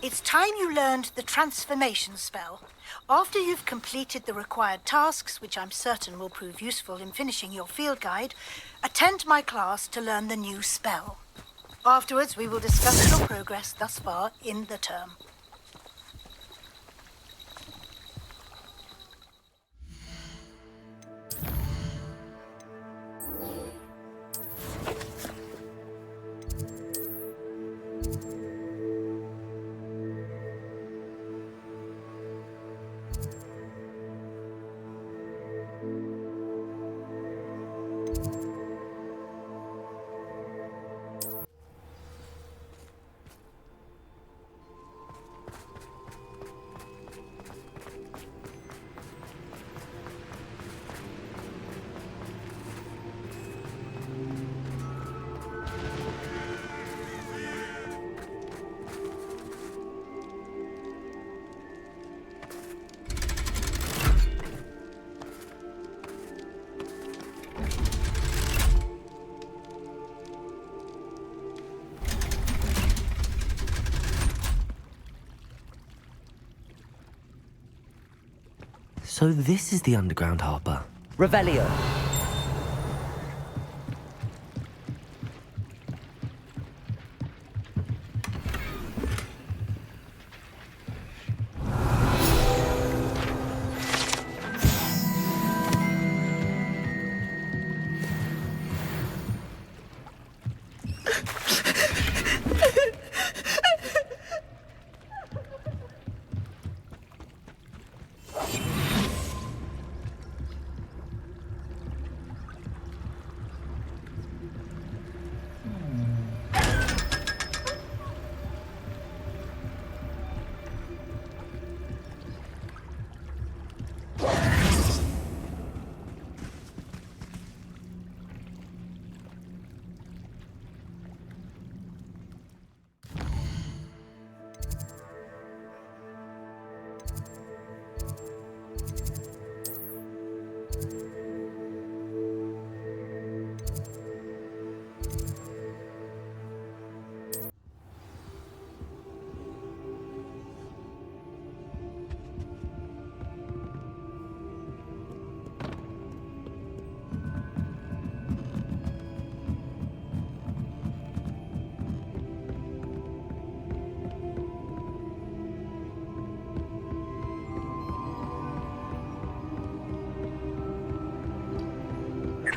It's time you learned the transformation spell. After you've completed the required tasks, which I'm certain will prove useful in finishing your field guide, attend my class to learn the new spell. Afterwards, we will discuss your progress thus far in the term. So this is the underground harbour. Revelio.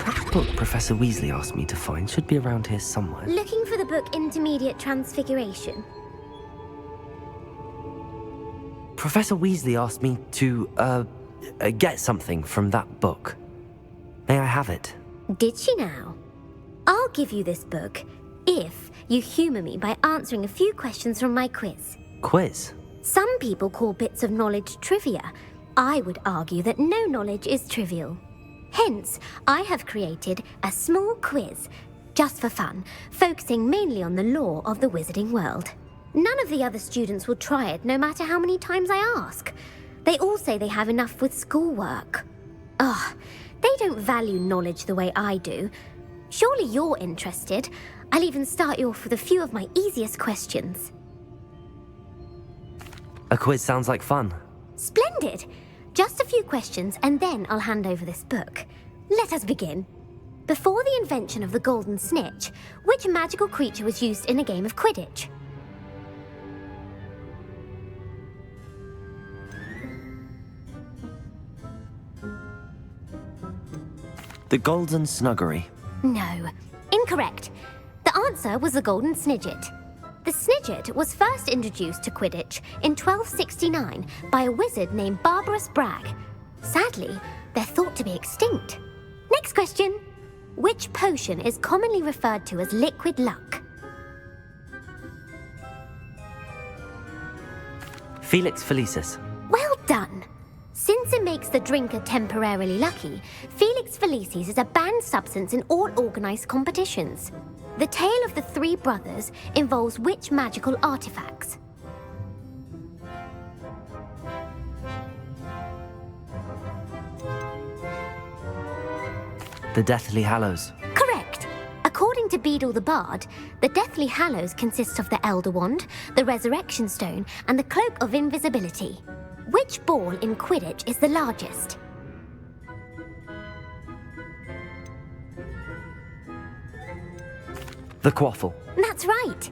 That book Professor Weasley asked me to find should be around here somewhere. Looking for the book Intermediate Transfiguration. Professor Weasley asked me to, get something from that book. May I have it? Did she now? I'll give you this book if you humour me by answering a few questions from my quiz. Quiz? Some people call bits of knowledge trivia. I would argue that no knowledge is trivial. Hence, I have created a small quiz, just for fun, focusing mainly on the lore of the wizarding world. None of the other students will try it, no matter how many times I ask. They all say they have enough with schoolwork. Ugh, they don't value knowledge the way I do. Surely you're interested. I'll even start you off with a few of my easiest questions. A quiz sounds like fun. Splendid! Just a few questions and then I'll hand over this book. Let us begin. Before the invention of the golden snitch, which magical creature was used in a game of Quidditch? The Golden Snuggery. No, incorrect. The answer was the golden snidget. The snidget was first introduced to Quidditch in 1269 by a wizard named Barbarous Bragg. Sadly, they're thought to be extinct. Next question. Which potion is commonly referred to as liquid luck? Felix Felicis. Well done. Since it makes the drinker temporarily lucky, Felix Felicis is a banned substance in all organised competitions. The tale of the three brothers involves which magical artifacts? The Deathly Hallows. Correct. According According to Beadle the Bard, the Deathly Hallows consist of the Elder Wand, the Resurrection Stone, and the Cloak of Invisibility. Which ball in Quidditch is the largest? The quaffle. That's right.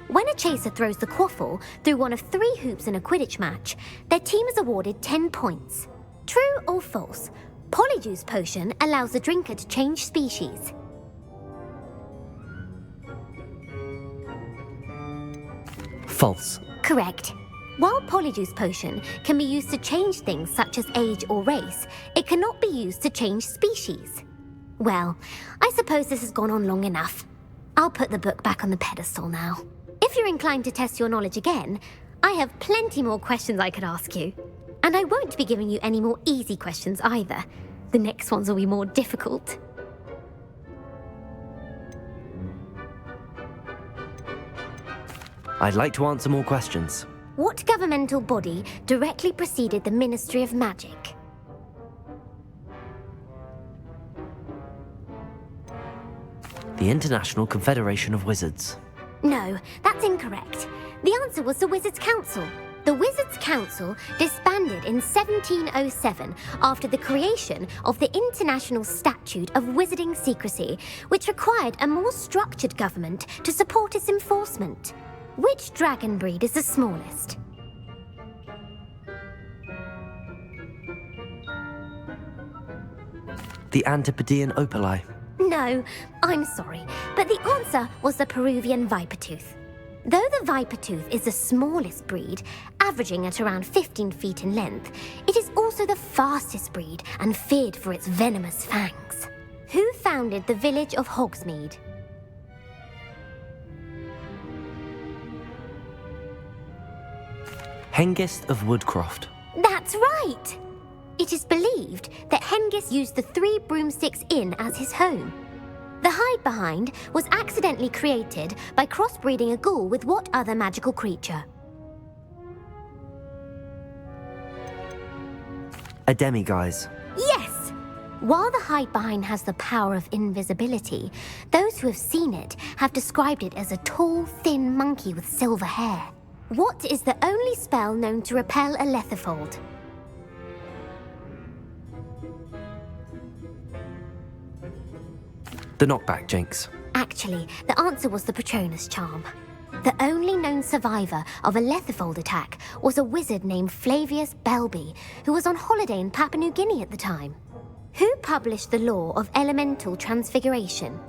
When a chaser throws the quaffle through one of 3 hoops in a Quidditch match, their team is awarded 10 points. True or false? Polyjuice Potion allows the drinker to change species. False. Correct. While Polyjuice Potion can be used to change things such as age or race, it cannot be used to change species. Well, I suppose this has gone on long enough. I'll put the book back on the pedestal now. If you're inclined to test your knowledge again, I have plenty more questions I could ask you. And I won't be giving you any more easy questions either. The next ones will be more difficult. I'd like to answer more questions. What governmental body directly preceded the Ministry of Magic? The International Confederation of Wizards. No, that's incorrect. The answer was the Wizards' Council. The Wizards' Council disbanded in 1707 after the creation of the International Statute of Wizarding Secrecy, which required a more structured government to support its enforcement. Which dragon breed is the smallest? The Antipodean Opali. No, I'm sorry, but the answer was the Peruvian Vipertooth. Though the Vipertooth is the smallest breed, averaging at around 15 feet in length, it is also the fastest breed and feared for its venomous fangs. Who founded the village of Hogsmeade? Hengist of Woodcroft. That's right! It is believed that Hengist used the 3 Broomsticks Inn as his home. The hide-behind was accidentally created by crossbreeding a ghoul with what other magical creature? A demiguise. Yes! While the hide-behind has the power of invisibility, those who have seen it have described it as a tall, thin monkey with silver hair. What is the only spell known to repel a letherfold? The knockback jinx. Actually, the answer was the Patronus charm. The only known survivor of a letherfold attack was a wizard named Flavius Belby, who was on holiday in Papua New Guinea at the time. Who published the law of elemental transfiguration?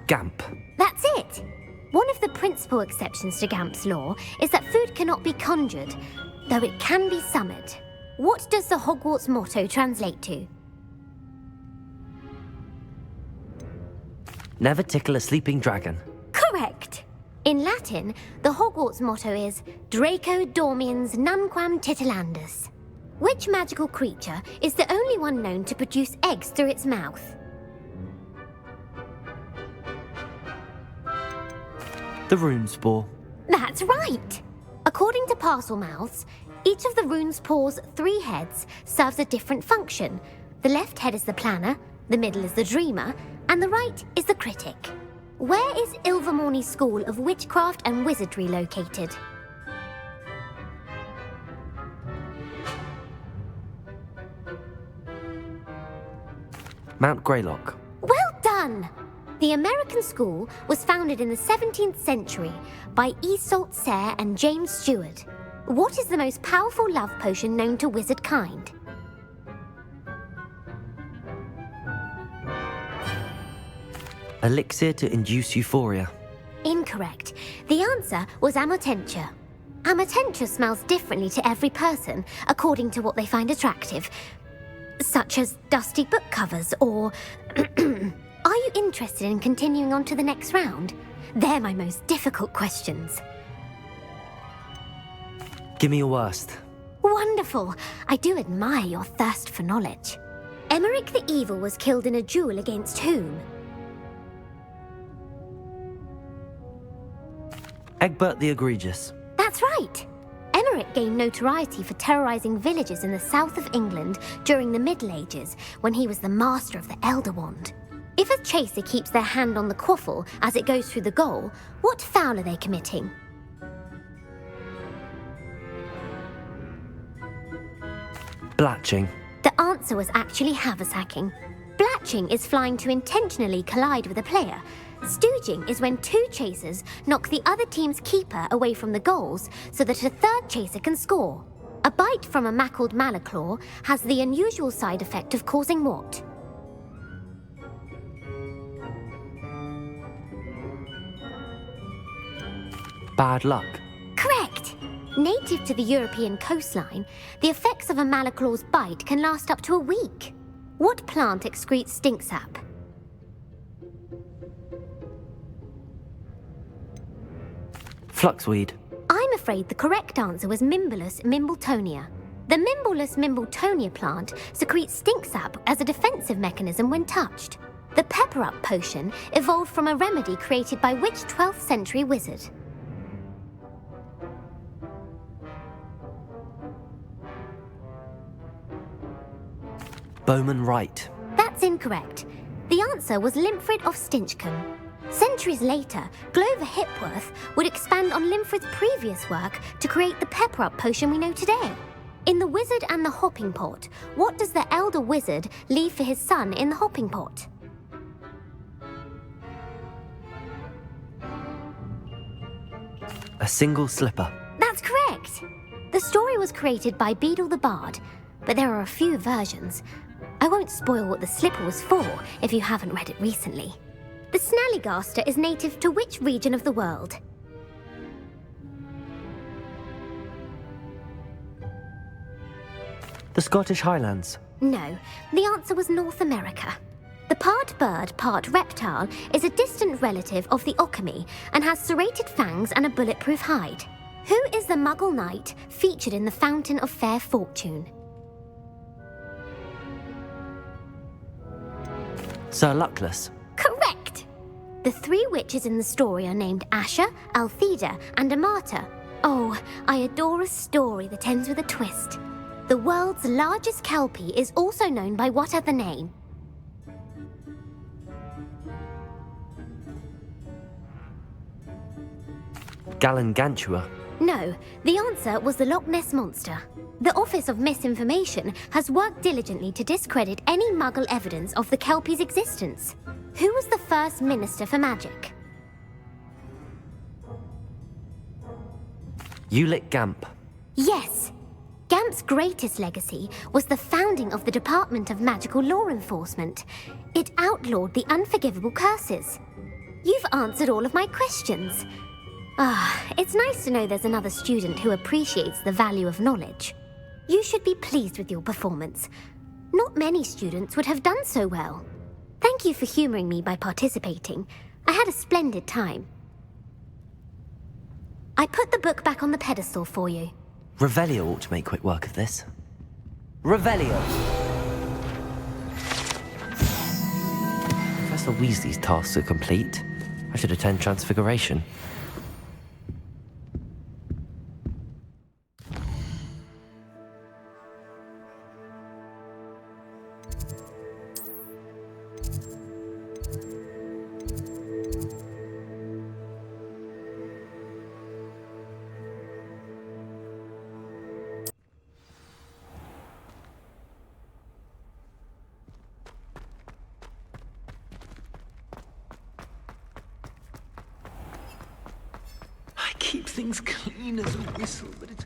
Gamp. That's it! One of the principal exceptions to Gamp's law is that food cannot be conjured, though it can be summoned. What does the Hogwarts motto translate to? Never tickle a sleeping dragon. Correct! In Latin, the Hogwarts motto is Draco Dormiens Nunquam Titilandus. Which magical creature is the only one known to produce eggs through its mouth? The Runespore. That's right! According to Parselmouths, each of the Runespore's 3 heads serves a different function. The left head is the planner, the middle is the dreamer, and the right is the critic. Where is Ilvermorny School of Witchcraft and Wizardry located? Mount Greylock. Well done! The American school was founded in the 17th century by Iseult Sayre and James Stewart. What is the most powerful love potion known to wizard kind? Elixir to induce euphoria. Incorrect. The answer was Amotentia. Amotentia smells differently to every person according to what they find attractive, such as dusty book covers or... Are you interested in continuing on to the next round? They're my most difficult questions. Give me your worst. Wonderful. I do admire your thirst for knowledge. Emeric the Evil was killed in a duel against whom? Egbert the Egregious. That's right. Emeric gained notoriety for terrorizing villages in the south of England during the Middle Ages when he was the master of the Elder Wand. If a chaser keeps their hand on the quaffle as it goes through the goal, what foul are they committing? Blatching. The answer was actually haversacking. Blatching is flying to intentionally collide with a player. Stooging is when two chasers knock the other team's keeper away from the goals so that a third chaser can score. A bite from a mackled malaclaw has the unusual side effect of causing what? Bad luck. Correct! Native to the European coastline, the effects of a malaclaw's bite can last up to a week. What plant excretes stink sap? Fluxweed. I'm afraid the correct answer was Mimbulus mimbletonia. The Mimbulus mimbletonia plant secretes stink sap as a defensive mechanism when touched. The pepper-up potion evolved from a remedy created by which 12th century wizard? Bowman Wright. That's incorrect. The answer was Limfrid of Stinchcombe. Centuries later, Glover Hipworth would expand on Limfrid's previous work to create the pepper-up potion we know today. In The Wizard and the Hopping Pot, what does the elder wizard leave for his son in the hopping pot? A single slipper. That's correct! The story was created by Beadle the Bard, but there are a few versions. I won't spoil what the slipper was for if you haven't read it recently. The Snallygaster is native to which region of the world? The Scottish Highlands. No, the answer was North America. The part bird, part reptile is a distant relative of the Occamy and has serrated fangs and a bulletproof hide. Who is the Muggle knight featured in the Fountain of Fair Fortune? Sir Luckless. Correct! The three witches in the story are named Asha, Altheda, and Amata. Oh, I adore a story that ends with a twist. The world's largest kelpie is also known by what other name? Gallangantua. No, the answer was the Loch Ness Monster. The Office of Misinformation has worked diligently to discredit any Muggle evidence of the Kelpie's existence. Who was the first Minister for Magic? Ulick Gamp. Yes! Gamp's greatest legacy was the founding of the Department of Magical Law Enforcement. It outlawed the unforgivable curses. You've answered all of my questions. It's nice to know there's another student who appreciates the value of knowledge. You should be pleased with your performance. Not many students would have done so well. Thank you for humouring me by participating. I had a splendid time. I put the book back on the pedestal for you. Revelio ought to make quick work of this. Revelio! Professor Weasley's tasks are complete. I should attend Transfiguration. Keep things clean as a whistle, but it's...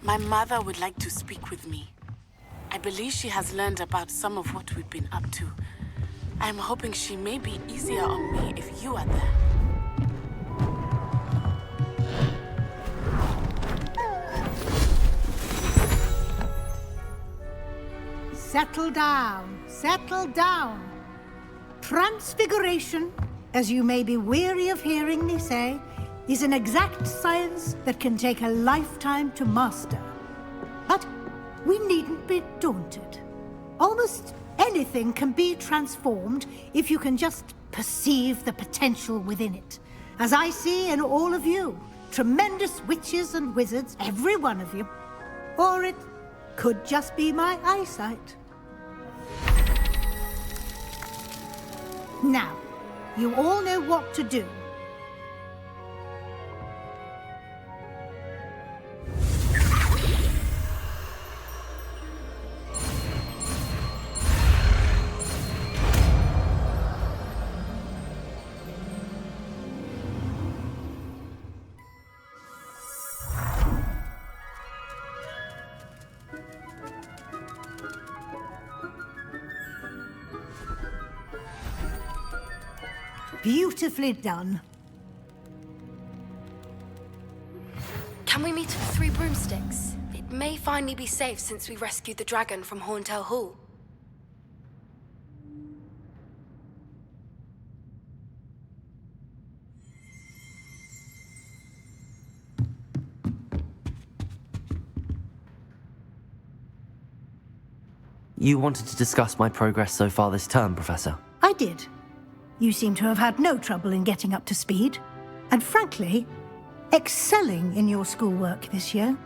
My mother would like to speak with me. I believe she has learned about some of what we've been up to. I'm hoping she may be easier on me if you are there. Settle down. Settle down. Transfiguration, as you may be weary of hearing me say, is an exact science that can take a lifetime to master. But we needn't be daunted. Almost anything can be transformed if you can just perceive the potential within it. As I see in all of you, tremendous witches and wizards, every one of you. Or it could just be my eyesight. Now, you all know what to do. Beautifully done. Can we meet at the Three Broomsticks? It may finally be safe since we rescued the dragon from Horntail Hall. You wanted to discuss my progress so far this term, Professor? I did. You seem to have had no trouble in getting up to speed, and frankly, excelling in your schoolwork this year.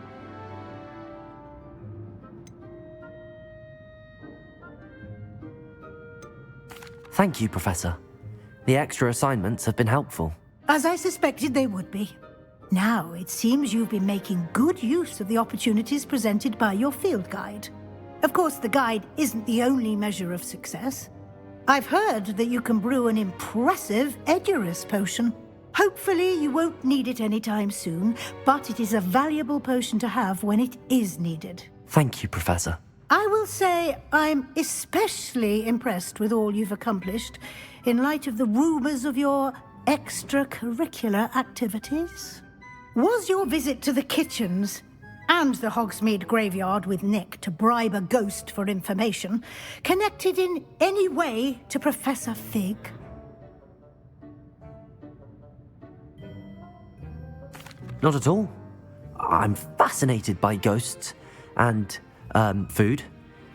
Thank you, Professor. The extra assignments have been helpful. As I suspected they would be. Now, it seems you've been making good use of the opportunities presented by your field guide. Of course, the guide isn't the only measure of success. I've heard that you can brew an impressive Edurus potion. Hopefully you won't need it anytime soon, but it is a valuable potion to have when it is needed. Thank you, Professor. I will say I'm especially impressed with all you've accomplished in light of the rumors of your extracurricular activities. Was your visit to the kitchens and the Hogsmeade graveyard with Nick to bribe a ghost for information connected in any way to Professor Fig? Not at all. I'm fascinated by ghosts and, food,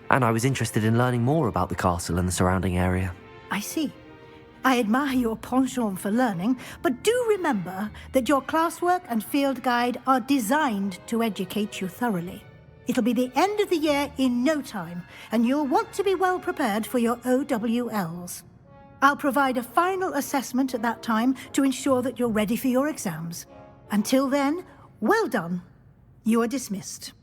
and I was interested in learning more about the castle and the surrounding area. I see. I admire your penchant for learning, but do remember that your classwork and field guide are designed to educate you thoroughly. It'll be the end of the year in no time, and you'll want to be well prepared for your OWLs. I'll provide a final assessment at that time to ensure that you're ready for your exams. Until then, well done. You are dismissed.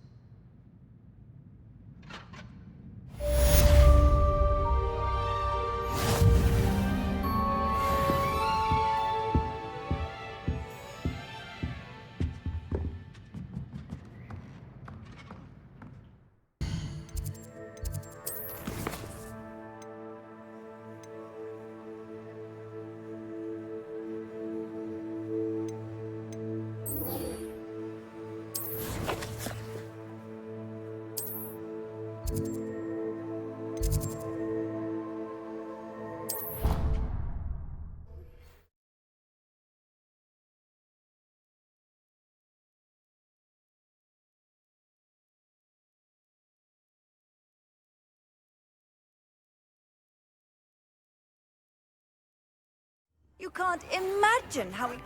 You can't imagine how we...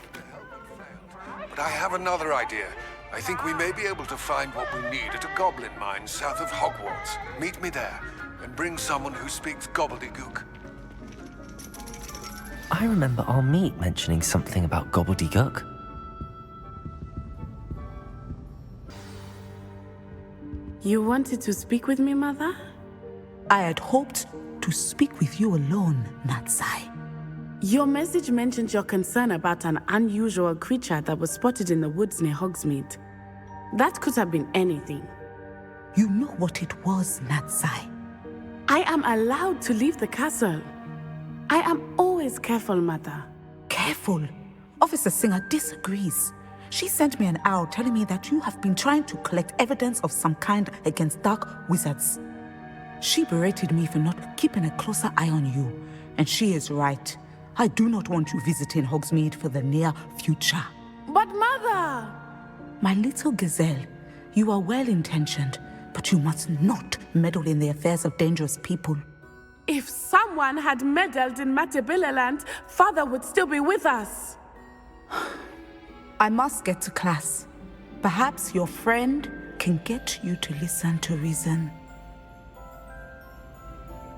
But I have another idea. I think we may be able to find what we need at a goblin mine south of Hogwarts. Meet me there, and bring someone who speaks gobbledygook. I remember our meet mentioning something about gobbledygook. You wanted to speak with me, Mother? I had hoped to speak with you alone, Natsai. Your message mentioned your concern about an unusual creature that was spotted in the woods near Hogsmeade. That could have been anything. You know what it was, Natsai. I am allowed to leave the castle. I am always careful, Mother. Careful. Officer Singer disagrees. She sent me an owl telling me that you have been trying to collect evidence of some kind against dark wizards. She berated me for not keeping a closer eye on you, And she is right. I do not want you visiting Hogsmeade for the near future. But Mother! My little gazelle, you are well-intentioned, but you must not meddle in the affairs of dangerous people. If someone had meddled in Matabeleland, Father would still be with us. I must get to class. Perhaps your friend can get you to listen to reason.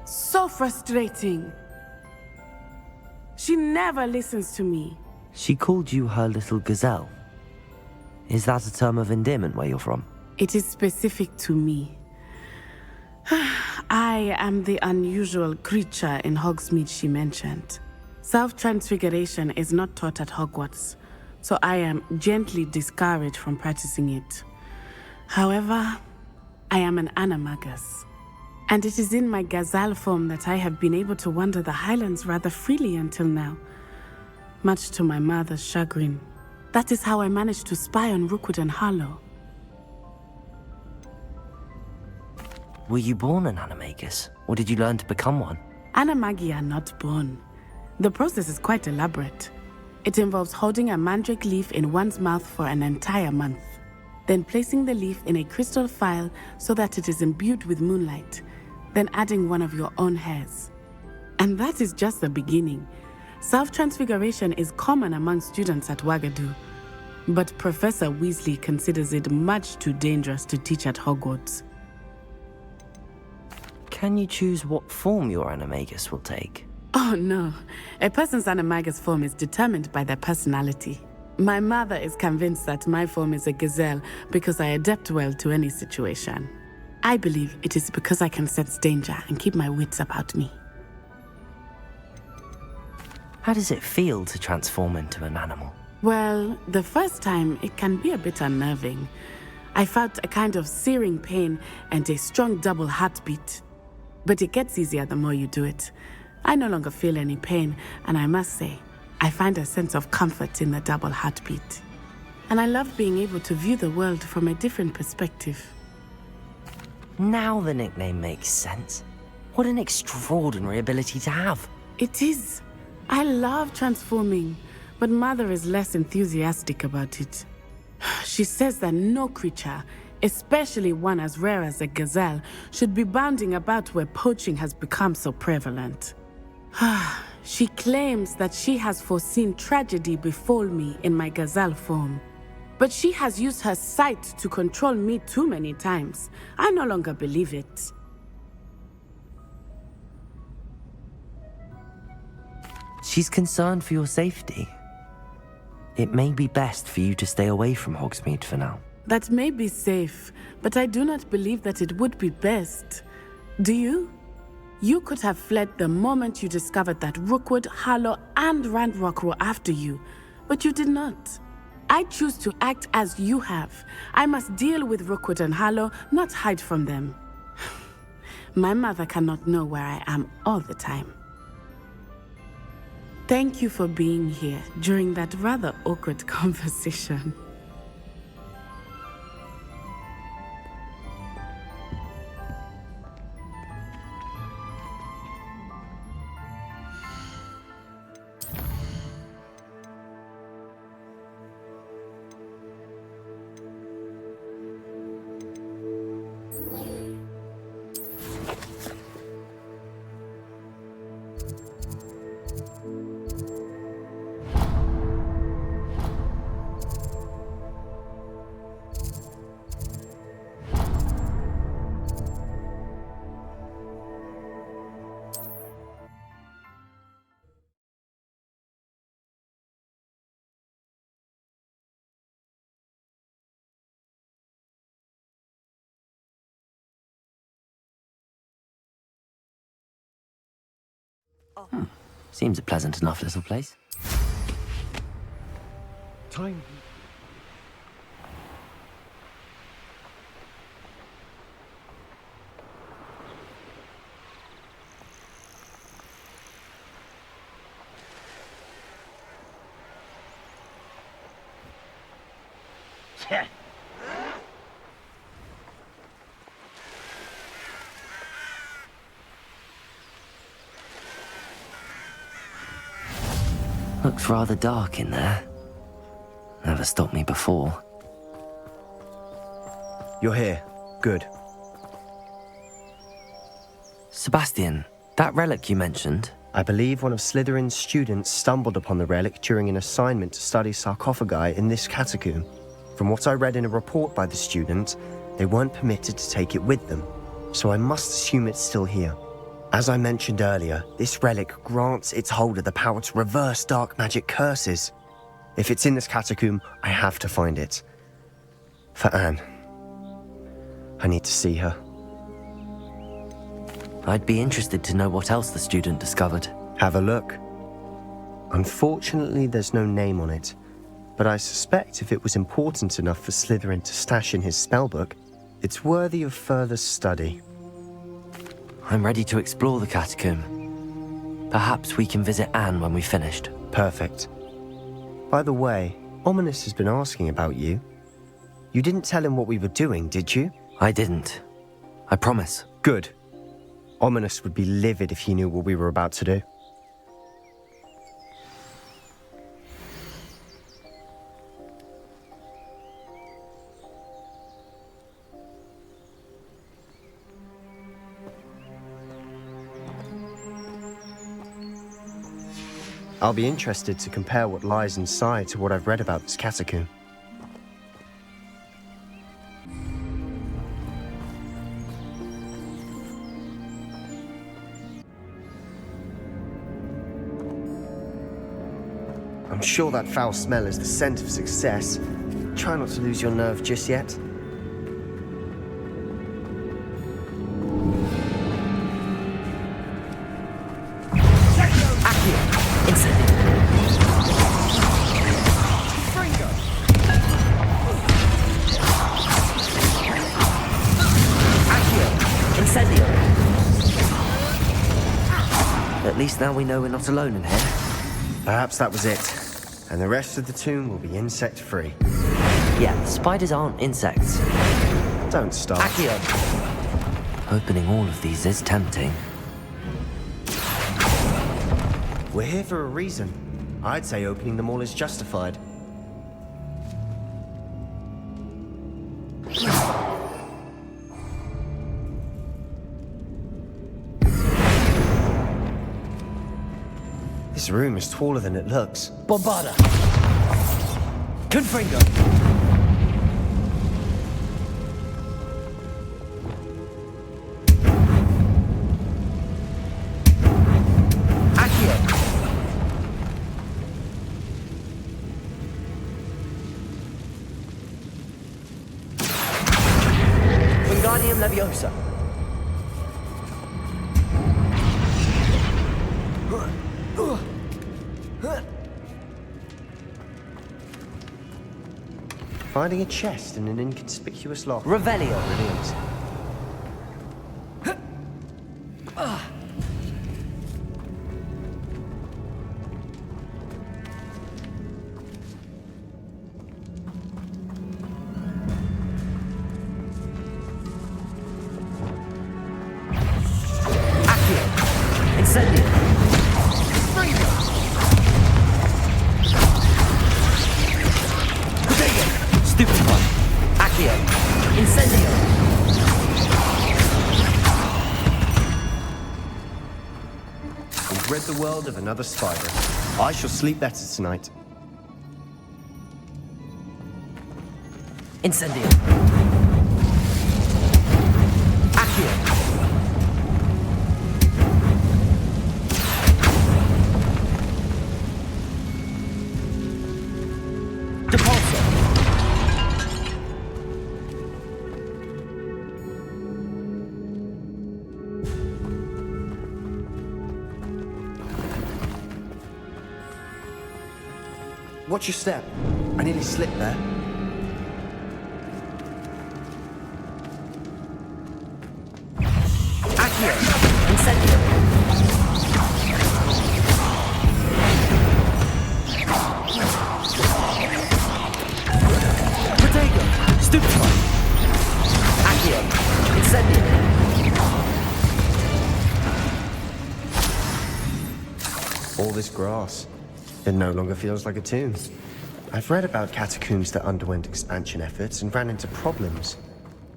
So frustrating. She never listens to me. She called you her little gazelle. Is that a term of endearment where you're from? It is specific to me. I am the unusual creature in Hogsmeade she mentioned. Self-transfiguration is not taught at Hogwarts, so I am gently discouraged from practicing it. However, I am an animagus, and it is in my gazelle form that I have been able to wander the Highlands rather freely until now, much to my mother's chagrin. That is how I managed to spy on Rookwood and Harlow. Were you born an animagus, or did you learn to become one? Animagi are not born. The process is quite elaborate. It involves holding a mandrake leaf in one's mouth for an entire month, then placing the leaf in a crystal phial so that it is imbued with moonlight, then adding one of your own hairs. And that is just the beginning. Self-transfiguration is common among students at Wagadu, but Professor Weasley considers it much too dangerous to teach at Hogwarts. Can you choose what form your animagus will take? Oh no, a person's animagus form is determined by their personality. My mother is convinced that my form is a gazelle because I adapt well to any situation. I believe it is because I can sense danger and keep my wits about me. How does it feel to transform into an animal? Well, the first time it can be a bit unnerving. I felt a kind of searing pain and a strong double heartbeat. But it gets easier the more you do it. I no longer feel any pain, and I must say, I find a sense of comfort in the double heartbeat. And I love being able to view the world from a different perspective. Now the nickname makes sense. What an extraordinary ability to have. It is. I love transforming, but Mother is less enthusiastic about it. She says that no creature, especially one as rare as a gazelle, should be bounding about where poaching has become so prevalent. She claims that she has foreseen tragedy befall me in my gazelle form. But she has used her sight to control me too many times. I no longer believe it. She's concerned for your safety. It may be best for you to stay away from Hogsmeade for now. That may be safe, but I do not believe that it would be best. Do you? You could have fled the moment you discovered that Rookwood, Harlow, and Ranrock were after you, but you did not. I choose to act as you have. I must deal with Rookwood and Harlow, not hide from them. My mother cannot know where I am all the time. Thank you for being here during that rather awkward conversation. Seems a pleasant enough little place. Time. Looks rather dark in there. Never stopped me before. You're here. Good. Sebastian, that relic you mentioned, I believe one of Slytherin's students stumbled upon the relic during an assignment to study sarcophagi in this catacomb. From what I read in a report by the student, they weren't permitted to take it with them, so I must assume it's still here. As I mentioned earlier, this relic grants its holder the power to reverse dark magic curses. If it's in this catacomb, I have to find it. For Anne. I need to see her. I'd be interested to know what else the student discovered. Have a look. Unfortunately, there's no name on it, but I suspect if it was important enough for Slytherin to stash in his spellbook, it's worthy of further study. I'm ready to explore the catacomb. Perhaps we can visit Anne when we've finished. Perfect. By the way, Ominous has been asking about you. You didn't tell him what we were doing, did you? I didn't. I promise. Good. Ominous would be livid if he knew what we were about to do. I'll be interested to compare what lies inside to what I've read about this catacomb. I'm sure that foul smell is the scent of success. Try not to lose your nerve just yet. At least now we know we're not alone in here. Perhaps that was it. And the rest of the tomb will be insect-free. Yeah, spiders aren't insects. Don't start. Accio! Opening all of these is tempting. We're here for a reason. I'd say opening them all is justified. This room is taller than it looks. Bombarda! Confringo! Accio! Wingardium Leviosa! Finding a chest in an inconspicuous lock. Revelio! Brilliant. Accio! Incendio! Stupid one! Accio! Incendio! We've rid the world of another spider. I shall sleep better tonight. Incendio! Accio! Depulso! Watch your step. I nearly slipped there. Accio! Incendio! Protego! Stupid one! Accio! Incendio! All this grass. It no longer feels like a tomb. I've read about catacombs that underwent expansion efforts and ran into problems.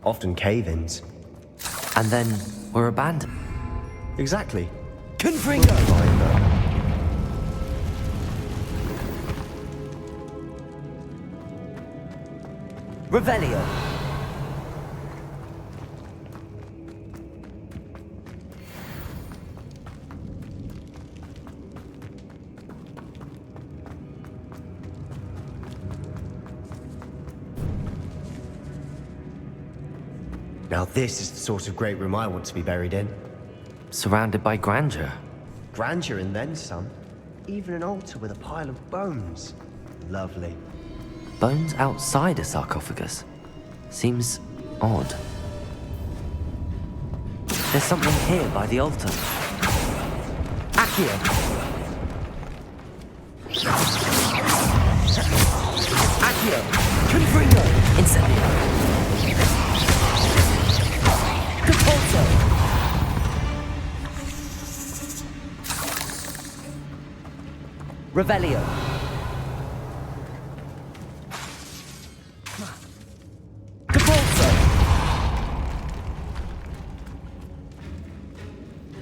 Often cave-ins. And then were abandoned. Exactly. Confringo! Revelio. Now this is the sort of great room I want to be buried in. Surrounded by grandeur. Grandeur and then some. Even an altar with a pile of bones. Lovely. Bones outside a sarcophagus. Seems odd. There's something here by the altar. Accio! Accio! Confringo! Incendio! Capulso! Revelio! Capulso!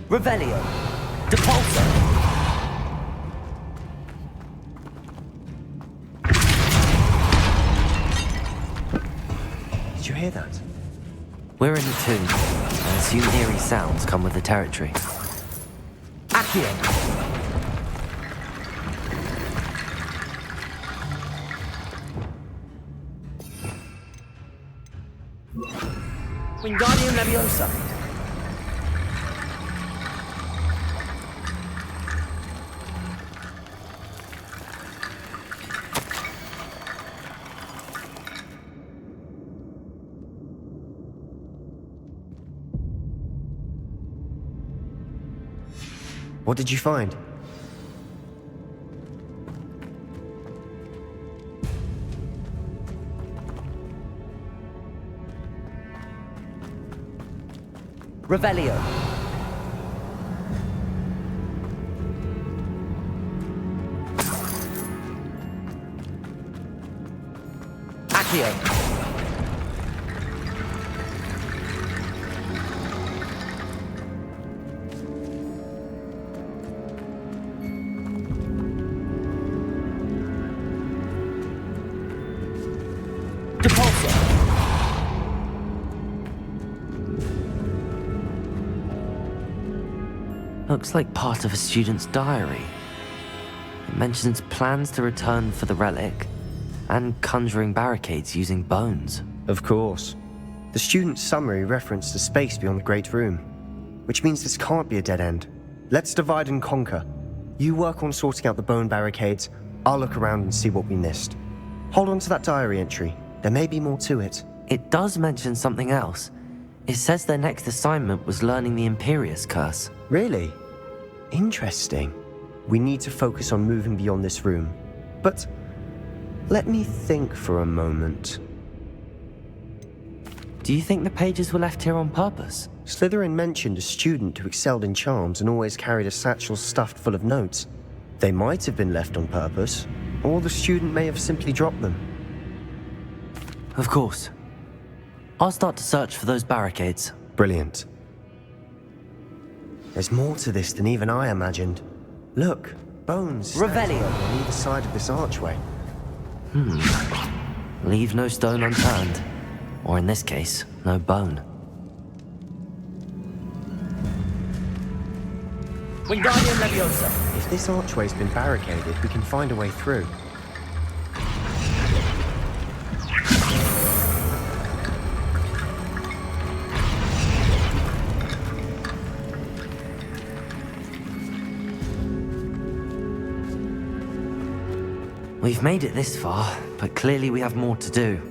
Revelio! Depulso! Did you hear that? We're in the tomb. I assume eerie sounds come with the territory. Accio! Wingardium Leviosa! What did you find? Revelio! Accio! Depulso! Looks like part of a student's diary. It mentions plans to return for the relic and conjuring barricades using bones. Of course. The student's summary referenced a space beyond the Great Room, which means this can't be a dead end. Let's divide and conquer. You work on sorting out the bone barricades, I'll look around and see what we missed. Hold on to that diary entry. There may be more to it. It does mention something else. It says their next assignment was learning the Imperius Curse. Really? Interesting. We need to focus on moving beyond this room. But let me think for a moment. Do you think the pages were left here on purpose? Slytherin mentioned a student who excelled in charms and always carried a satchel stuffed full of notes. They might have been left on purpose, or the student may have simply dropped them. Of course. I'll start to search for those barricades. Brilliant. There's more to this than even I imagined. Look, bones Revelio on either side of this archway. Leave no stone unturned. Or in this case, no bone. Wingardium Leviosa! If this archway's been barricaded, we can find a way through. We've made it this far, but clearly we have more to do.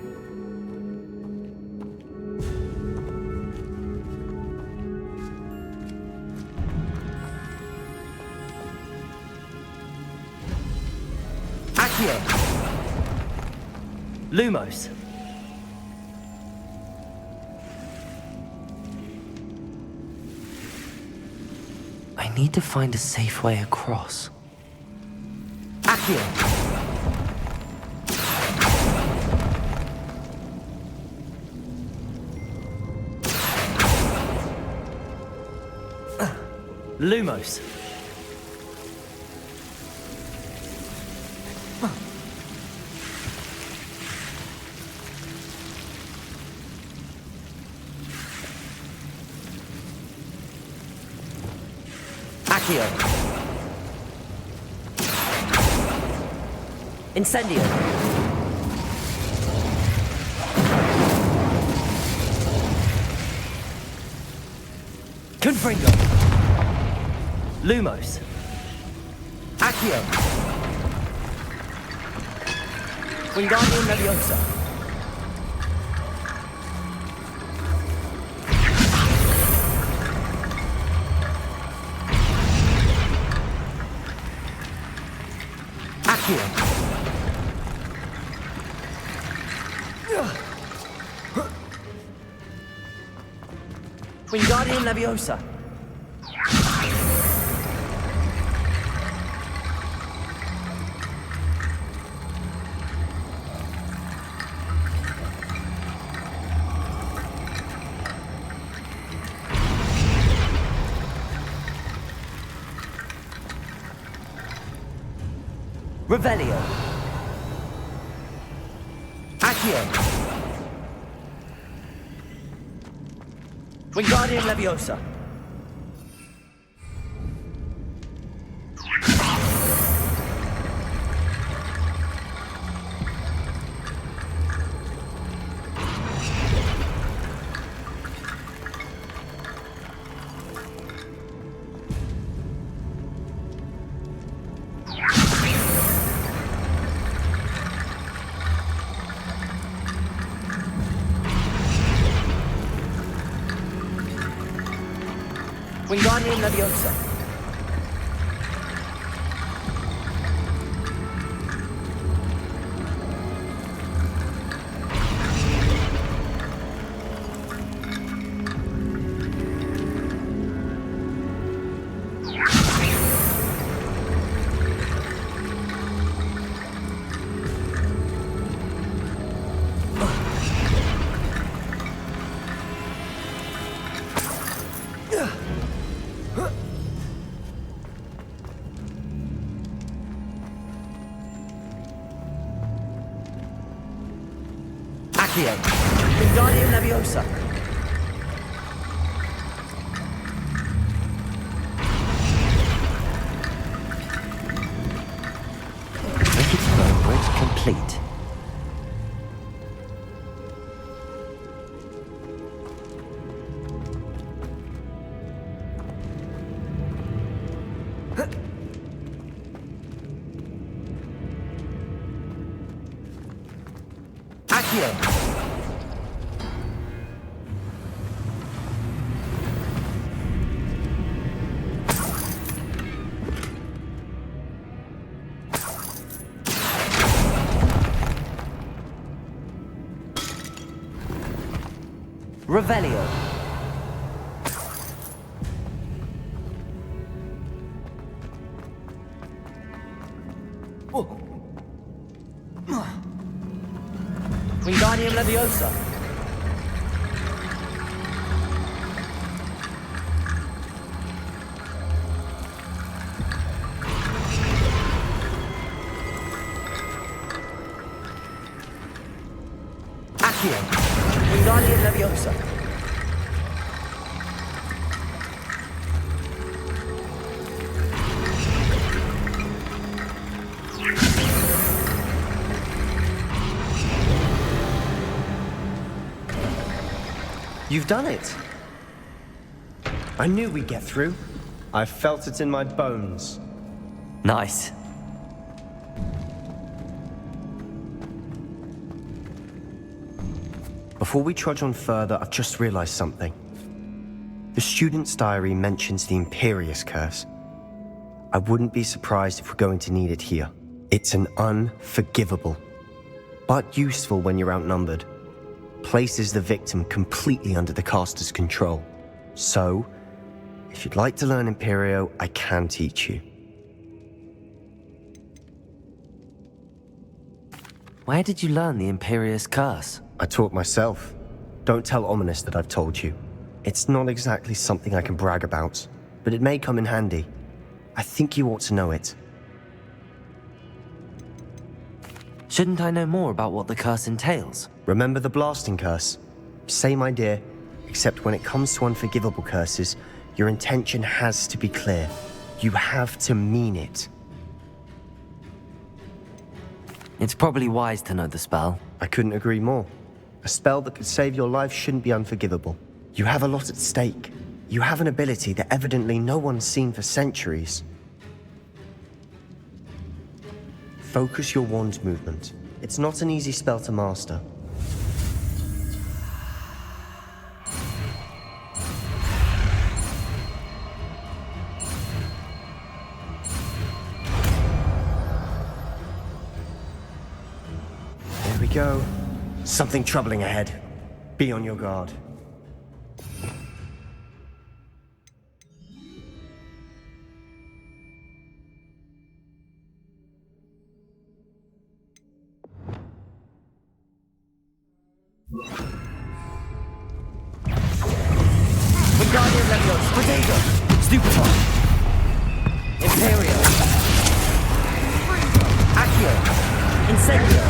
Accio! Lumos! I need to find a safe way across. Accio! Accio. Lumos. Accio. Incendio. Confringo. Lumos. Accio. Wingardium Leviosa. Accio. Wingardium Leviosa. Revelio. Accio. Wingardium Leviosa. Wingardium Leviosa. Accio. Wingardium Leviosa. Wicked Bowbridge complete. Accio. Revelio. Wingardium Leviosa. Accio. Wingardium Leviosa. You've done it. I knew we'd get through. I felt it in my bones. Nice. Before we trudge on further, I've just realized something. The student's diary mentions the Imperious Curse. I wouldn't be surprised if we're going to need it here. It's an unforgivable, but useful when you're outnumbered. Places the victim completely under the caster's control. So, if you'd like to learn Imperio, I can teach you. Where did you learn the Imperious Curse? I taught myself. Don't tell Ominous that I've told you. It's not exactly something I can brag about, but it may come in handy. I think you ought to know it. Shouldn't I know more about what the curse entails? Remember the blasting curse? Same idea, except when it comes to unforgivable curses, your intention has to be clear. You have to mean it. It's probably wise to know the spell. I couldn't agree more. A spell that could save your life shouldn't be unforgivable. You have a lot at stake. You have an ability that evidently no one's seen for centuries. Focus your wand movement. It's not an easy spell to master. There we go. Something troubling ahead. Be on your guard. Wingardium Leviosa, Protego, Stupefy, Imperio, Accio, Incendio.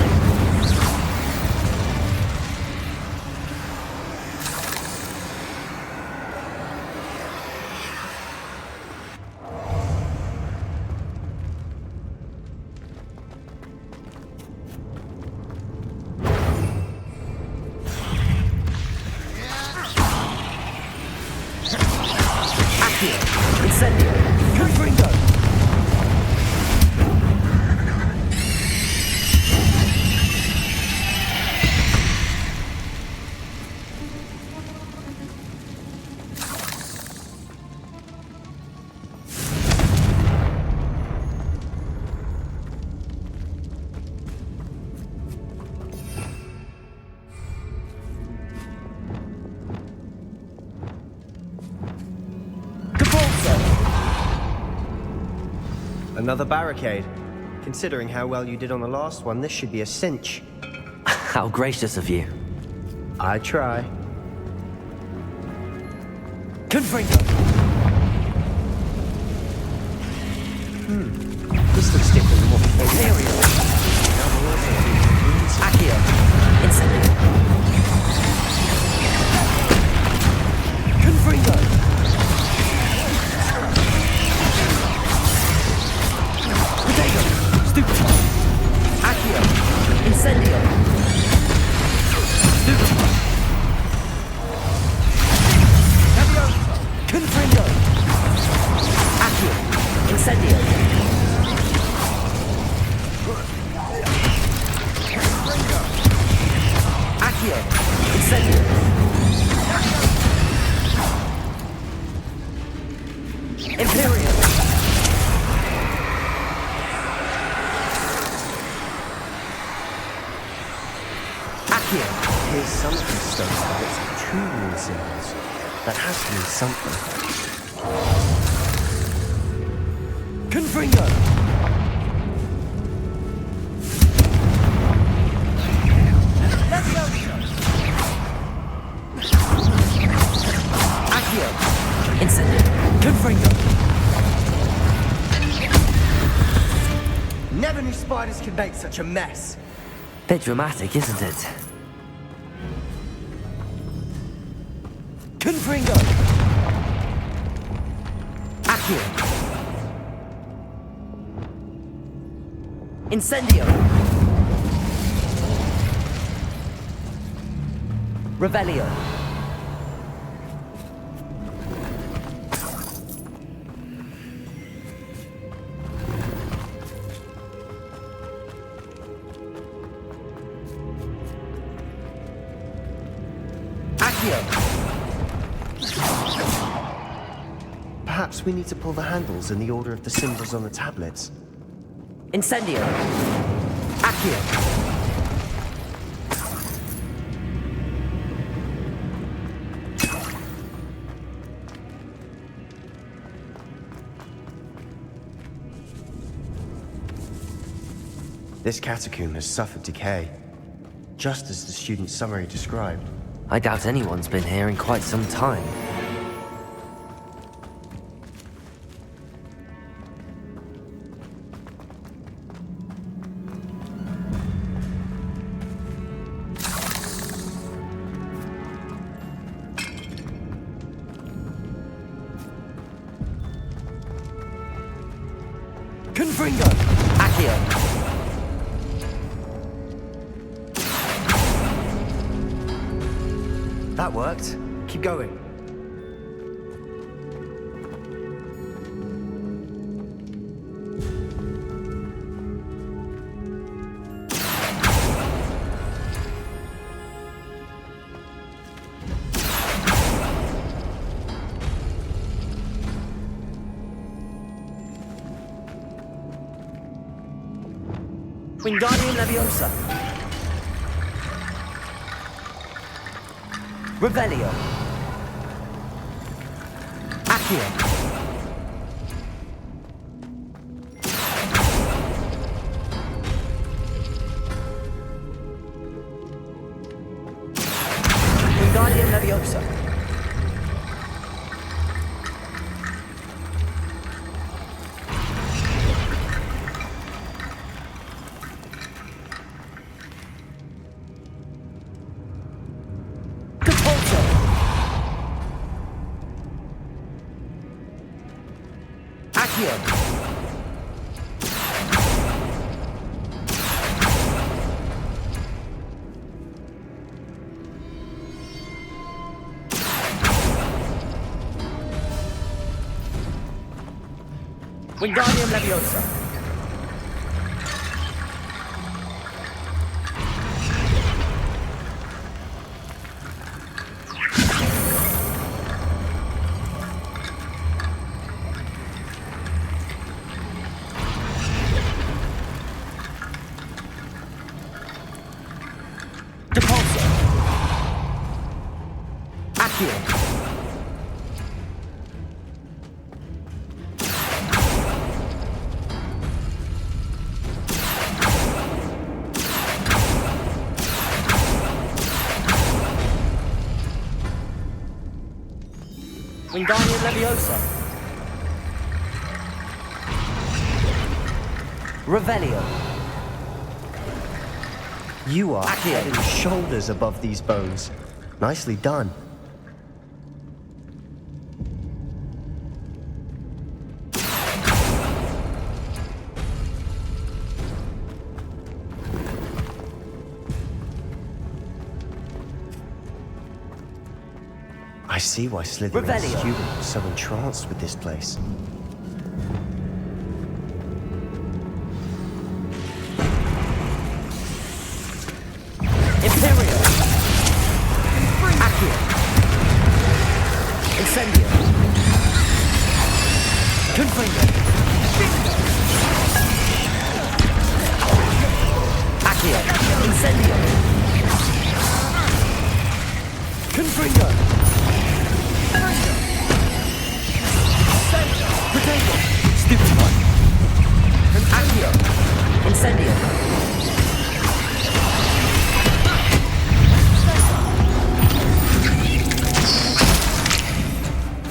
Incendio! Confringo! Another barricade. Considering how well you did on the last one, this should be a cinch. How gracious of you. I try. Confringo! This looks different than what we thought. Imperio! Now we'll also do Accio, Incendio. Confringo! Stupefy! Accio! Incendio! Stupefy! Leviosa! Confringo! Accio! Incendio! Confringo! Accio! Incendio! Imperial! Here's some of these stone tablets have two rune symbols. That has to mean something. Confringo! Accio! Incendio! Confringo! Never knew spiders could make such a mess. Bit dramatic, isn't it? Confringo! Accio! Incendio! Revelio! Perhaps we need to pull the handles in the order of the symbols on the tablets. Incendio! Accio! This catacomb has suffered decay, just as the student's summary described. I doubt anyone's been here in quite some time. Confringo! Accio! That worked. Keep going. Wingardium Leviosa. Revelio. Accio. Wingardium Leviosa. Accio. Wingardium Leviosa. Accio. Wingardium Leviosa. Revelio. You are head and shoulders above these bones. Nicely done. I see why Slytherin's student was so entranced with this place. Imperio. Accio. Incendio. Confringo. Accio. Incendio. Confringo. Potato. Stupid one. Accio. Incendio.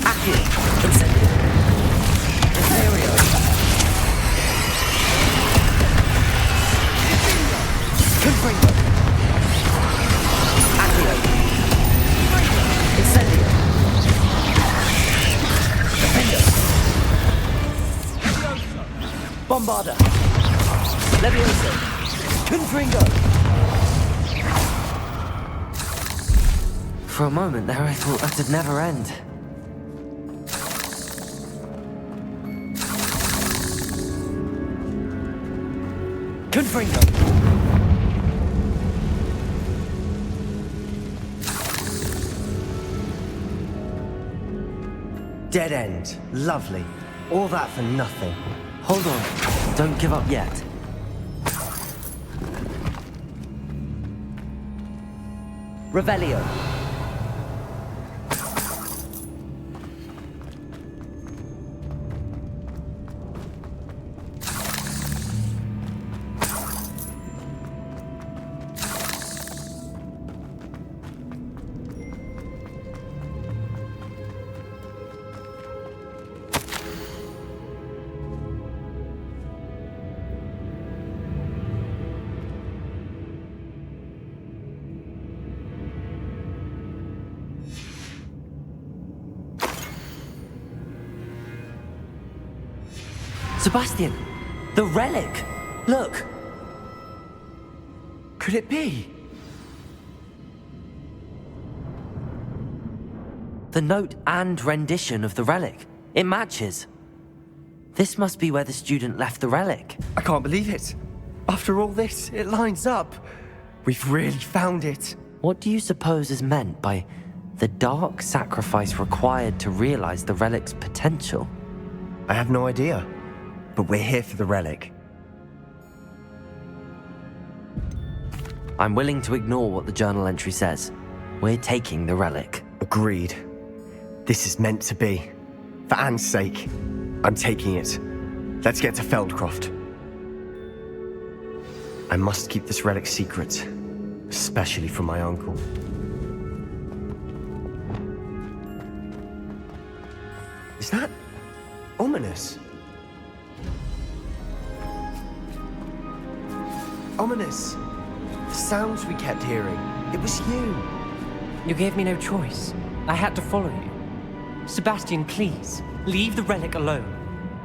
Accio. Incendio. Imperio. Confringo. Accio. Incendio. Bombarda. Leviosa. Confringo. For a moment there I thought that'd never end. Confringo. Dead end. Lovely. All that for nothing. Hold on. Don't give up yet. Revelio. Sebastian! The relic! Look! Could it be? The note and rendition of the relic. It matches. This must be where the student left the relic. I can't believe it. After all this, it lines up. We've really found it. What do you suppose is meant by the dark sacrifice required to realize the relic's potential? I have no idea, but we're here for the relic. I'm willing to ignore what the journal entry says. We're taking the relic. Agreed. This is meant to be. For Anne's sake, I'm taking it. Let's get to Feldcroft. I must keep this relic secret, especially from my uncle. Is that ominous? Ominous! The sounds we kept hearing. It was you. You gave me no choice. I had to follow you. Sebastian, please, leave the relic alone.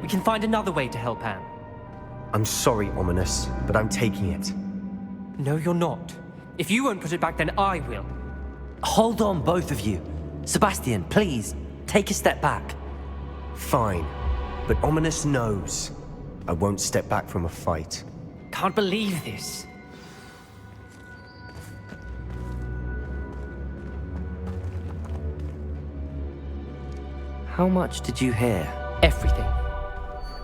We can find another way to help Anne. I'm sorry, Ominous, but I'm taking it. No, you're not. If you won't put it back, then I will. Hold on, both of you. Sebastian, please, take a step back. Fine, but Ominous knows I won't step back from a fight. Can't believe this. How much did you hear? Everything.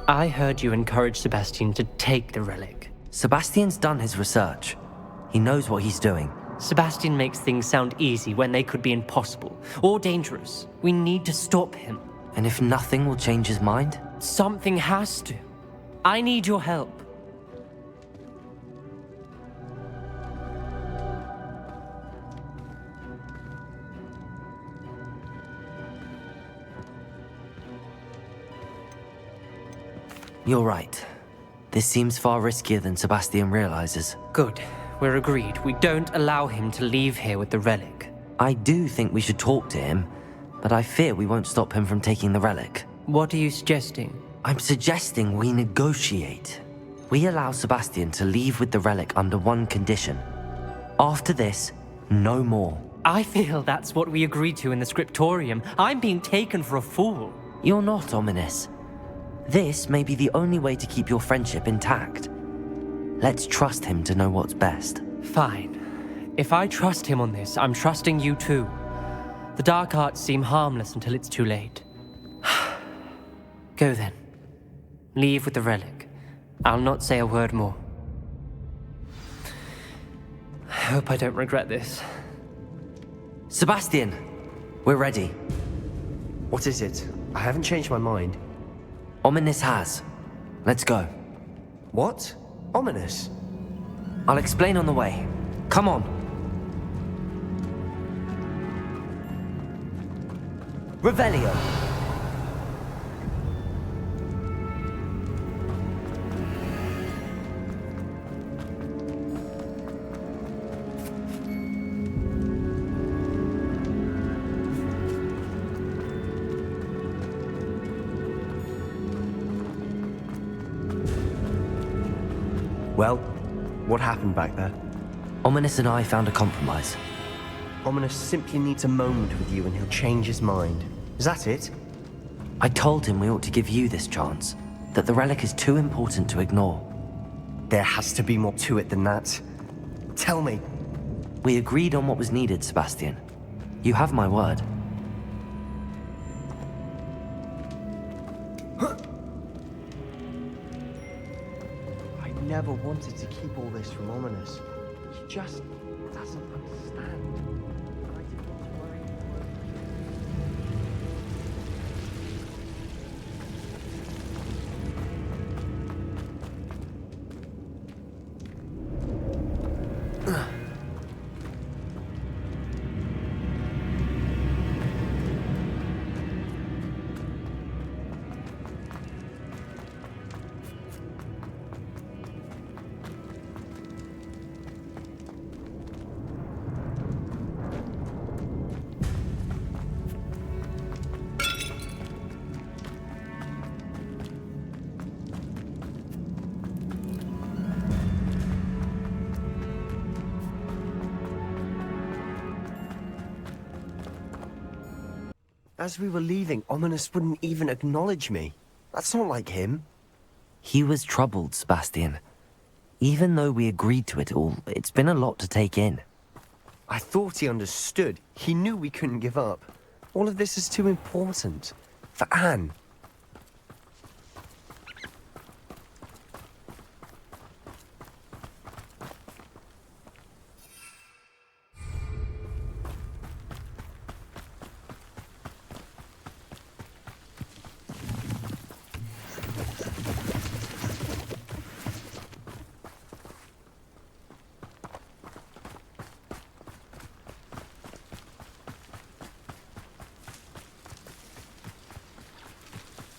I heard you encourage Sebastian to take the relic. Sebastian's done his research. He knows what he's doing. Sebastian makes things sound easy when they could be impossible or dangerous. We need to stop him. And if nothing will change his mind? Something has to. I need your help. You're right. This seems far riskier than Sebastian realizes. Good. We're agreed. We don't allow him to leave here with the relic. I do think we should talk to him, but I fear we won't stop him from taking the relic. What are you suggesting? I'm suggesting we negotiate. We allow Sebastian to leave with the relic under one condition. After this, no more. I feel that's what we agreed to in the scriptorium. I'm being taken for a fool. You're not, Ominous. This may be the only way to keep your friendship intact. Let's trust him to know what's best. Fine. If I trust him on this, I'm trusting you too. The dark arts seem harmless until it's too late. Go then. Leave with the relic. I'll not say a word more. I hope I don't regret this. Sebastian, we're ready. What is it? I haven't changed my mind. Ominous has. Let's go. What? Ominous? I'll explain on the way. Come on. Revelio. Well, what happened back there? Ominous and I found a compromise. Ominous simply needs a moment with you and he'll change his mind. Is that it? I told him we ought to give you this chance, that the relic is too important to ignore. There has to be more to it than that. Tell me. We agreed on what was needed, Sebastian. You have my word. I never wanted to keep all this from Ominous. He just doesn't understand. I didn't want to worry. As we were leaving, Ominous wouldn't even acknowledge me. That's not like him. He was troubled, Sebastian. Even though we agreed to it all, it's been a lot to take in. I thought he understood. He knew we couldn't give up. All of this is too important. For Anne.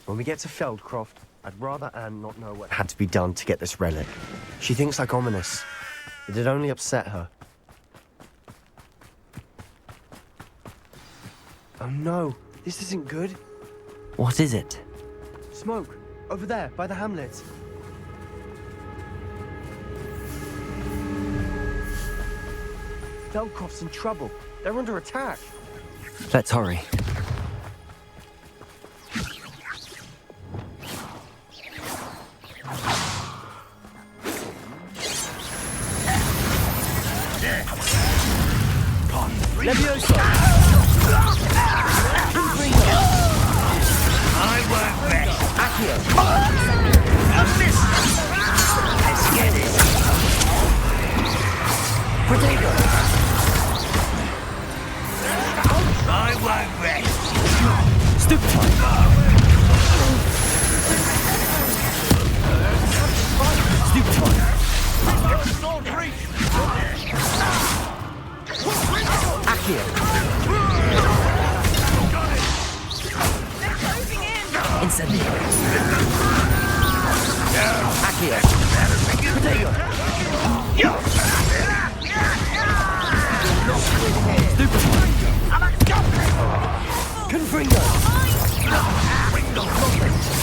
When we get to Feldcroft, I'd rather Anne not know what had to be done to get this relic. She thinks like Ominous. It'd only upset her. Oh no, this isn't good. What is it? Smoke, over there, by the hamlet. Feldcroft's in trouble. They're under attack. Let's hurry. Levioso! I won't rest. Accio! A miss! Let's get it! Potato! I won't rest. Stupid time! Stupid time! Accio! Incendio! Accio! Potato! Stupid one! Confringo!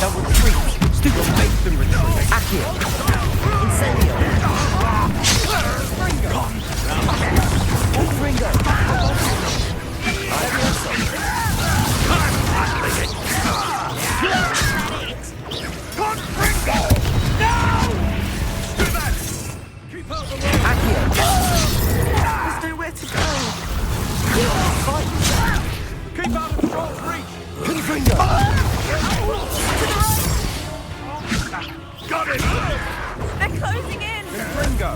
Double three! Stupid, make them retreat! Accio! Incendio! Confringo! There's nowhere to go. Keep out of Troll's reach. Confringo! Got it. They're closing in. Confringo.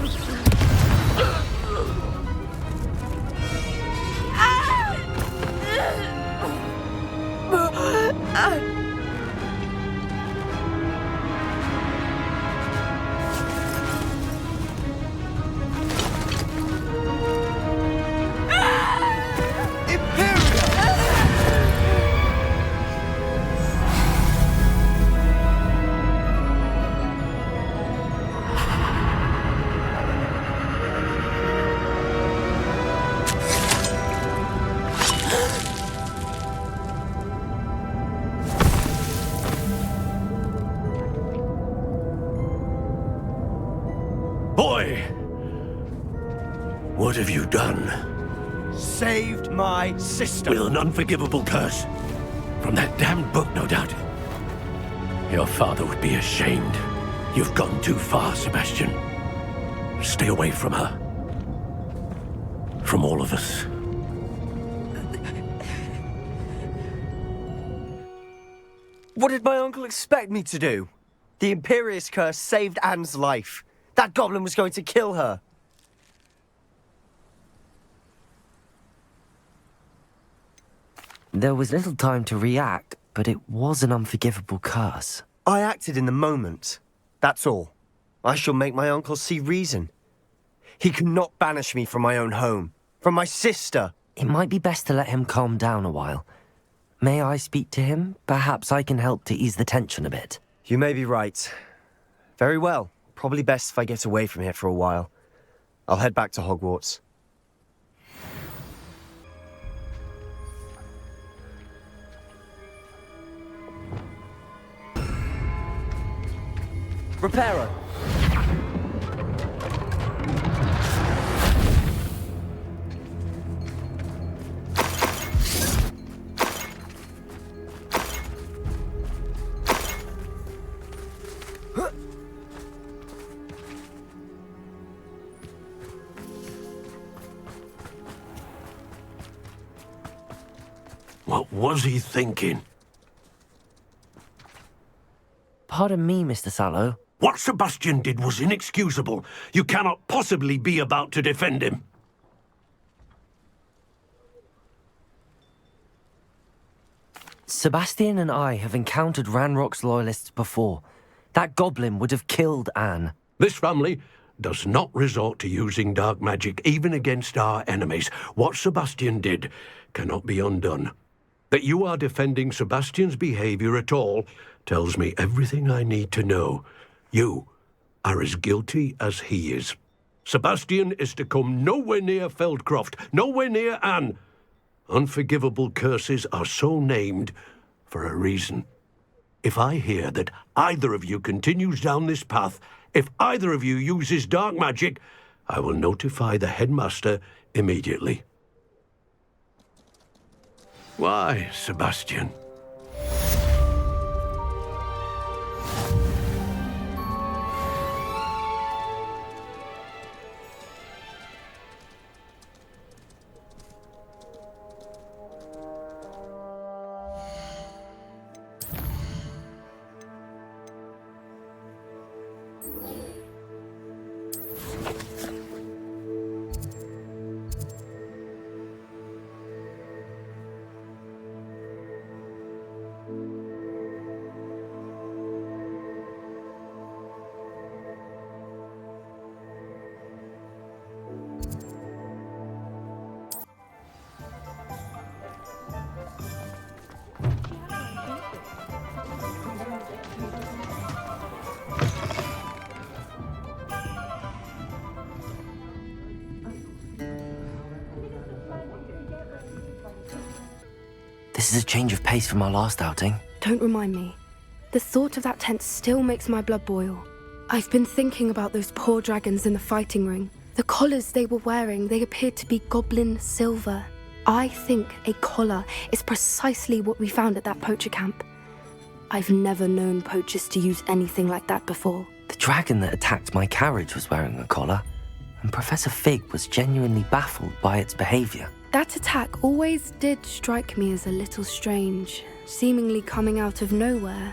Boy! What have you done? Saved my sister. With an unforgivable curse. From that damned book, no doubt. Your father would be ashamed. You've gone too far, Sebastian. Stay away from her. From all of us. What did my uncle expect me to do? The Imperious curse saved Anne's life. That goblin was going to kill her. There was little time to react, but it was an unforgivable curse. I acted in the moment. That's all. I shall make my uncle see reason. He cannot banish me from my own home, from my sister. It might be best to let him calm down a while. May I speak to him? Perhaps I can help to ease the tension a bit. You may be right. Very well. Probably best if I get away from here for a while. I'll head back to Hogwarts. Reparo! What was he thinking? Pardon me, Mr. Sallow. What Sebastian did was inexcusable. You cannot possibly be about to defend him. Sebastian and I have encountered Ranrock's loyalists before. That goblin would have killed Anne. This family does not resort to using dark magic even against our enemies. What Sebastian did cannot be undone. That you are defending Sebastian's behavior at all tells me everything I need to know. You are as guilty as he is. Sebastian is to come nowhere near Feldcroft, nowhere near Anne. Unforgivable curses are so named for a reason. If I hear that either of you continues down this path, if either of you uses dark magic, I will notify the headmaster immediately. Why, Sebastian? This is a change of pace from our last outing. Don't remind me. The thought of that tent still makes my blood boil. I've been thinking about those poor dragons in the fighting ring. The collars they were wearing, they appeared to be goblin silver. I think a collar is precisely what we found at that poacher camp. I've never known poachers to use anything like that before. The dragon that attacked my carriage was wearing a collar, and Professor Fig was genuinely baffled by its behavior. That attack always did strike me as a little strange, seemingly coming out of nowhere.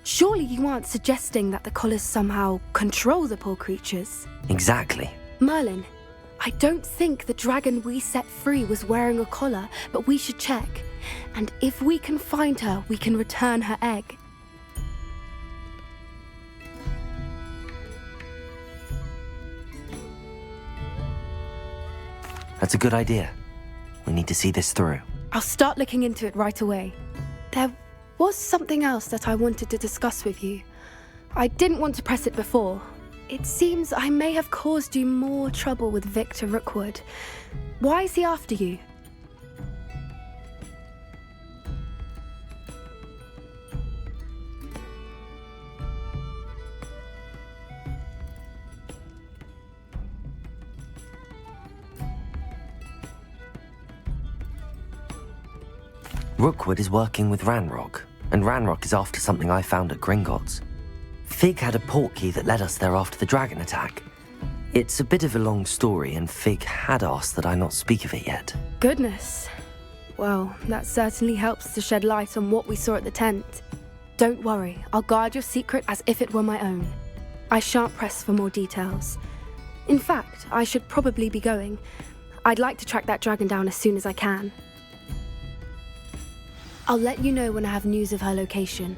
Surely you aren't suggesting that the collars somehow control the poor creatures? Exactly. Merlin, I don't think the dragon we set free was wearing a collar, but we should check. And if we can find her, we can return her egg. That's a good idea. We need to see this through. I'll start looking into it right away. There was something else that I wanted to discuss with you. I didn't want to press it before. It seems I may have caused you more trouble with Victor Rookwood. Why is he after you? Rookwood is working with Ranrock, and Ranrock is after something I found at Gringotts. Fig had a portkey that led us there after the dragon attack. It's a bit of a long story, and Fig had asked that I not speak of it yet. Goodness. Well, that certainly helps to shed light on what we saw at the tent. Don't worry, I'll guard your secret as if it were my own. I shan't press for more details. In fact, I should probably be going. I'd like to track that dragon down as soon as I can. I'll let you know when I have news of her location.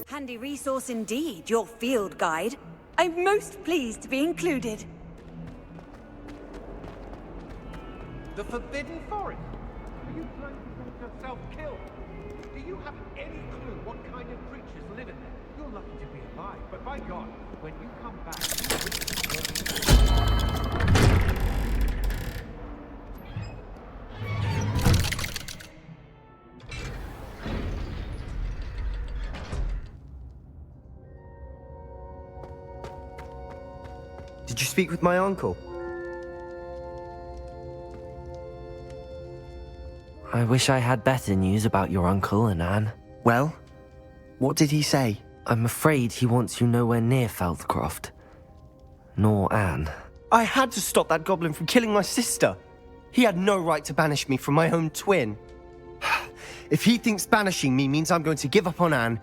Handy resource indeed, your field guide. I'm most pleased to be included. The Forbidden Forest? Are you trying to make yourself killed? Do you have any clue what kind of creatures live in there? You're lucky to be alive, but by God, when you come back, you will... Did you speak with my uncle? I wish I had better news about your uncle and Anne. Well, what did he say? I'm afraid he wants you nowhere near Feldcroft. Nor Anne. I had to stop that goblin from killing my sister. He had no right to banish me from my own twin. If he thinks banishing me means I'm going to give up on Anne,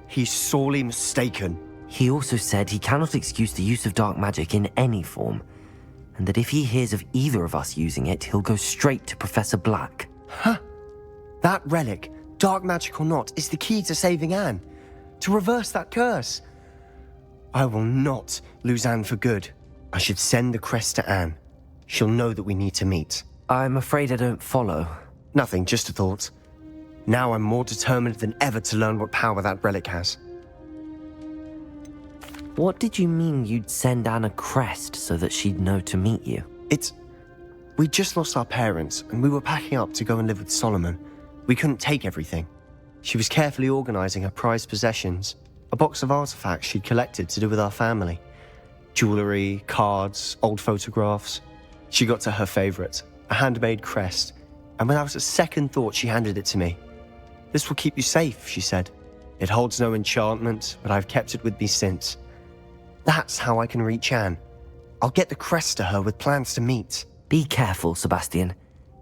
he's sorely mistaken. He also said he cannot excuse the use of dark magic in any form, and that if he hears of either of us using it, he'll go straight to Professor Black. Huh? That relic, dark magic or not, is the key to saving Anne. To reverse that curse. I will not lose Anne for good. I should send the crest to Anne. She'll know that we need to meet. I'm afraid I don't follow. Nothing, just a thought. Now I'm more determined than ever to learn what power that relic has. What did you mean you'd send Anne a crest so that she'd know to meet you? We just lost our parents, and we were packing up to go and live with Solomon. We couldn't take everything. She was carefully organizing her prized possessions, a box of artifacts she'd collected to do with our family. Jewelry, cards, old photographs. She got to her favorite, a handmade crest, and without a second thought she handed it to me. This will keep you safe, she said. It holds no enchantment, but I've kept it with me since. That's how I can reach Anne. I'll get the crest to her with plans to meet. Be careful, Sebastian.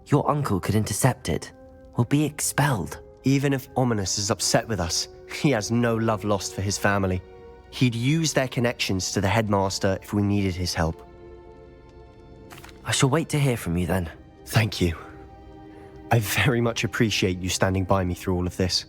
Your uncle could intercept it. We'll be expelled. Even if Ominous is upset with us, he has no love lost for his family. He'd use their connections to the headmaster if we needed his help. I shall wait to hear from you then. Thank you. I very much appreciate you standing by me through all of this.